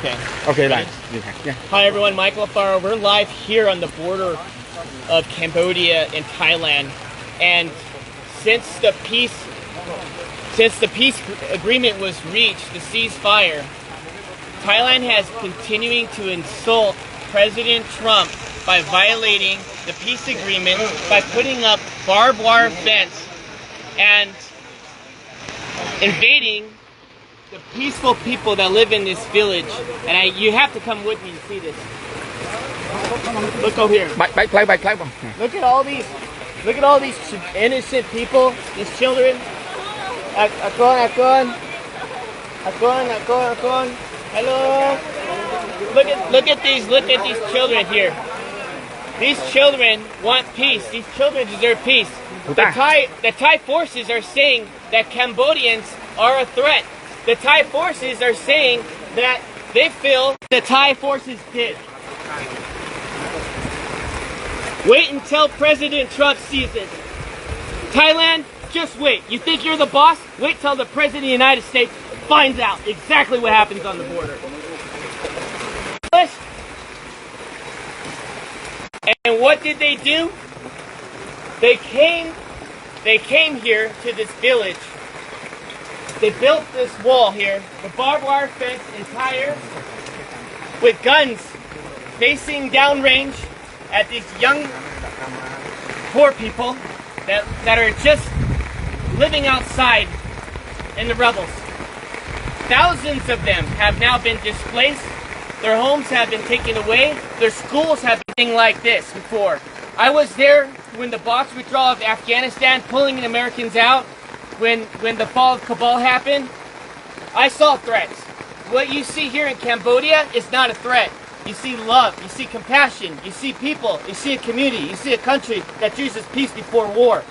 Okay. Okay, right. Yeah. Hi everyone, Michael Alfaro. We're live here on the border of Cambodia and Thailand, and since the peace agreement was reached, the ceasefire, Thailand has continuing to insult President Trump by violating the peace agreement by putting up barbed wire fence and invading the peaceful people that live in this village. And you have to come with me to see this. Look over here. Look at all these innocent people, these children. Akon. Hello. Look at these children here. These children want peace. These children deserve peace. The Thai forces are saying that Cambodians are a threat. The Thai forces are saying that they feel the Thai forces did. Wait until President Trump sees it. Thailand, just wait. You think you're the boss? Wait till the President of the United States finds out exactly what happens on the border. And what did they do? They came here to this village. They built this wall here, the barbed wire fence entire, with guns facing downrange at these young, poor people that are just living outside in the rubbles. Thousands of them have now been displaced. Their homes have been taken away. Their schools have been like this before. I was there when the Box withdrawal of Afghanistan, pulling the Americans out, when the fall of Kabul happened. I saw threats. What you see here in Cambodia is not a threat. You see love, you see compassion, you see people, you see a community, you see a country that chooses peace before war.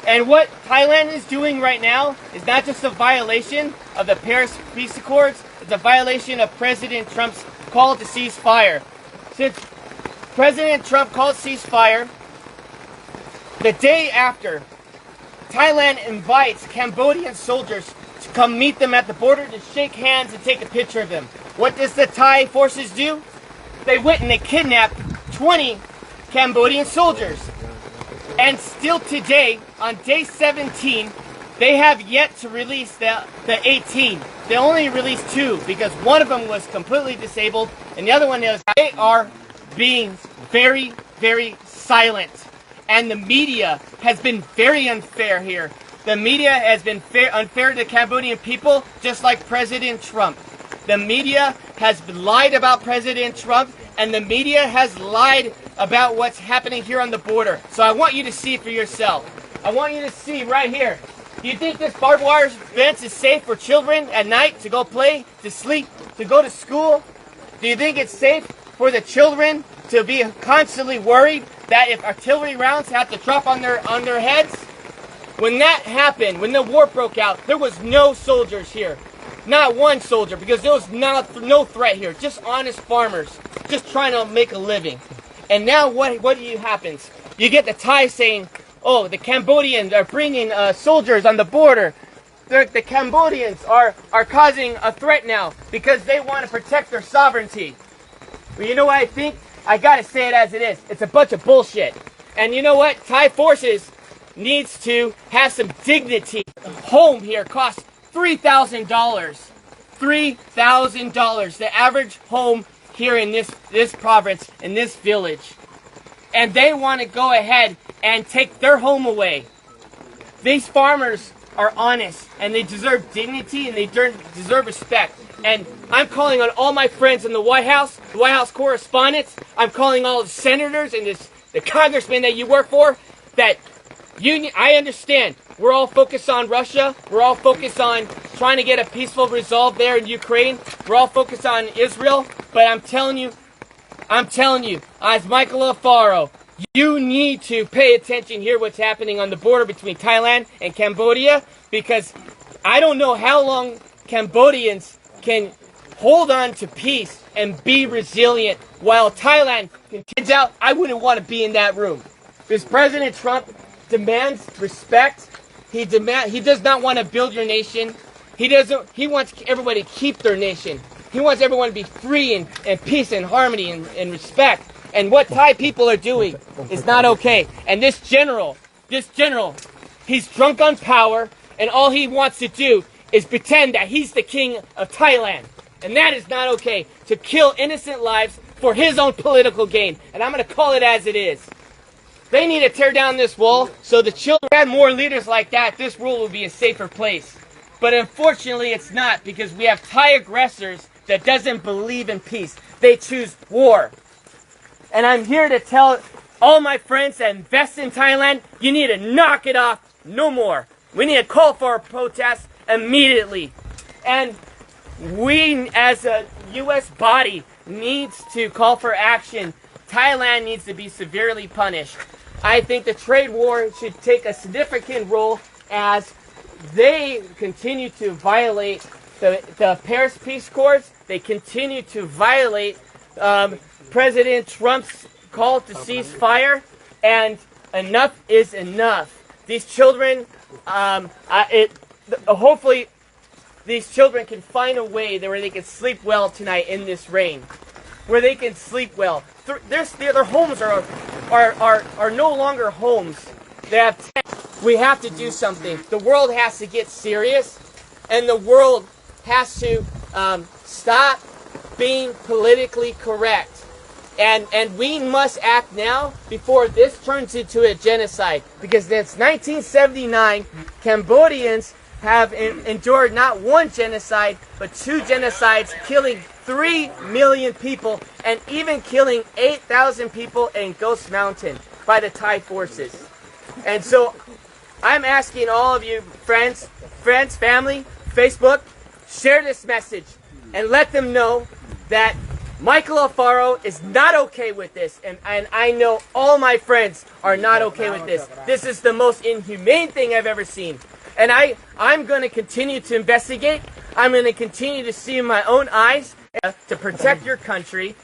And what Thailand is doing right now is not just a violation of the Paris Peace Accords, it's a violation of President Trump's call to ceasefire. Since President Trump called ceasefire, the day after, Thailand invites Cambodian soldiers to come meet them at the border to shake hands and take a picture of them. What does the Thai forces do? They went and they kidnapped 20 Cambodian soldiers. And still today, on day 17, they have yet to release the 18. They only released 2 because one of them was completely disabled and the other one is. They are being very, very silent. And the media has been very unfair here. The media has been unfair to the Cambodian people, just like President Trump. The media has lied about President Trump, and the media has lied about what's happening here on the border. So I want you to see for yourself. I want you to see right here. Do you think this barbed wire fence is safe for children at night to go play, to sleep, to go to school? Do you think it's safe for the children to be constantly worried that if artillery rounds have to drop on their heads? When that happened, when the war broke out, there was no soldiers here. Not one soldier, because there was no threat here. Just honest farmers, just trying to make a living. And now what happens? You get the Thai saying, oh, the Cambodians are bringing soldiers on the border. The Cambodians are causing a threat now because they want to protect their sovereignty. Well, you know what I think? I gotta say it as it is. It's a bunch of bullshit. And you know what? Thai forces needs to have some dignity. A home here costs $3,000. $3,000. The average home here in this province, in this village. And they want to go ahead and take their home away. These farmers are honest, and they deserve dignity, and they deserve respect. And I'm calling on all my friends in the White House correspondents. I'm calling all the senators and the congressmen that you work for. That I understand. We're all focused on Russia. We're all focused on trying to get a peaceful resolve there in Ukraine. We're all focused on Israel. But I'm telling you, as Michael Alfaro, you need to pay attention here what's happening on the border between Thailand and Cambodia, because I don't know how long Cambodians can hold on to peace and be resilient while Thailand continues out. I wouldn't want to be in that room. Because President Trump demands respect. He does not want to build your nation. He wants everybody to keep their nation. He wants everyone to be free and peace and harmony and respect. And what Thai people are doing is not okay. And this general, he's drunk on power, and all he wants to do is pretend that he's the king of Thailand. And that is not okay, to kill innocent lives for his own political gain. And I'm going to call it as it is. They need to tear down this wall so the children had more leaders like that. This world will be a safer place. But unfortunately, it's not, because we have Thai aggressors that doesn't believe in peace. They choose war. And I'm here to tell all my friends that invest in Thailand, you need to knock it off no more. We need to call for a protest immediately. And we, as a U.S. body, needs to call for action. Thailand needs to be severely punished. I think the trade war should take a significant role as they continue to violate the Paris Peace Accords. They continue to violate President Trump's call to cease fire, and enough is enough. These children, hopefully, these children can find a way where they can sleep well tonight in this rain, where they can sleep well. Their homes are no longer homes. They have tents. We have to do something. The world has to get serious, and the world has to stop being politically correct. And we must act now before this turns into a genocide. Because since 1979, Cambodians have endured not one genocide, but 2 genocides, killing 3 million people, and even killing 8,000 people in Ghost Mountain by the Thai forces. And so I'm asking all of you, friends, family, Facebook, share this message and let them know that Michael Alfaro is not okay with this, and I know all my friends are not okay with this. This is the most inhumane thing I've ever seen. And I'm going to continue to investigate. I'm going to continue to see in my own eyes to protect your country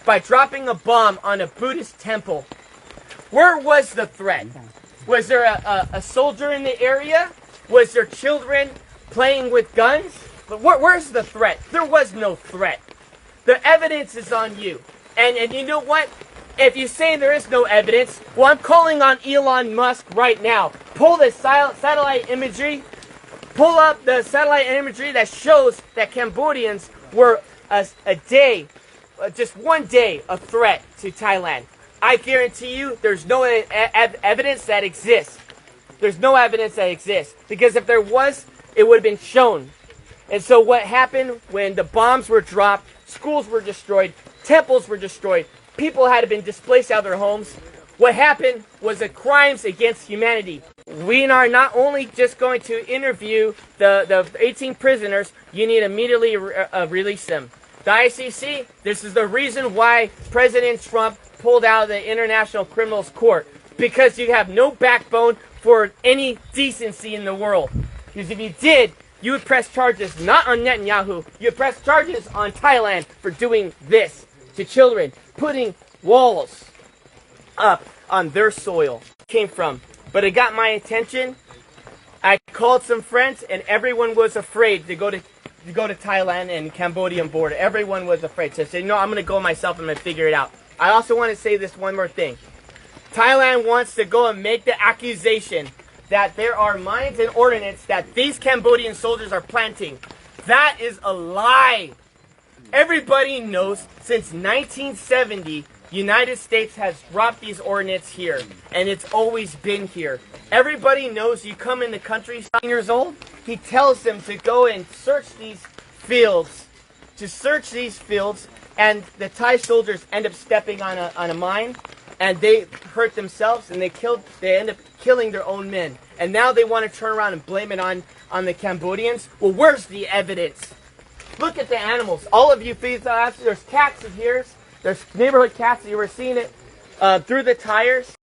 by dropping a bomb on a Buddhist temple. Where was the threat? Was there a soldier in the area? Was there children playing with guns? But where's the threat? There was no threat. The evidence is on you. And you know what? If you say there is no evidence, well, I'm calling on Elon Musk right now. Pull the satellite imagery. Pull up the satellite imagery that shows that Cambodians were just one day, a threat to Thailand. I guarantee you there's no evidence that exists. There's no evidence that exists. Because if there was, it would have been shown. And so what happened when the bombs were dropped, schools were destroyed, temples were destroyed, people had been displaced out of their homes. What happened was the crimes against humanity. We are not only just going to interview the 18 prisoners, you need to immediately release them. The ICC, this is the reason why President Trump pulled out of the International Criminals Court. Because you have no backbone for any decency in the world. Because if you did, you would press charges not on Netanyahu, you would press charges on Thailand for doing this to children, putting walls up on their soil. Came from. But it got my attention. I called some friends, and everyone was afraid to go to Thailand and Cambodian border. Everyone was afraid. So I said, no, I'm going to go myself, I'm going to figure it out. I also want to say this one more thing. Thailand wants to go and make the accusation that there are mines and ordnance that these Cambodian soldiers are planting. That is a lie. Everybody knows since 1970, United States has dropped these ordnance here, and it's always been here. Everybody knows you come in the country 7 years old, he tells them to go and search these fields, and the Thai soldiers end up stepping on a mine, and they hurt themselves, and they end up killing their own men. And now they want to turn around and blame it on the Cambodians. Well, where's the evidence? Look at the animals. All of you feed there's cats in here. There's neighborhood cats. You were seeing it through the tires.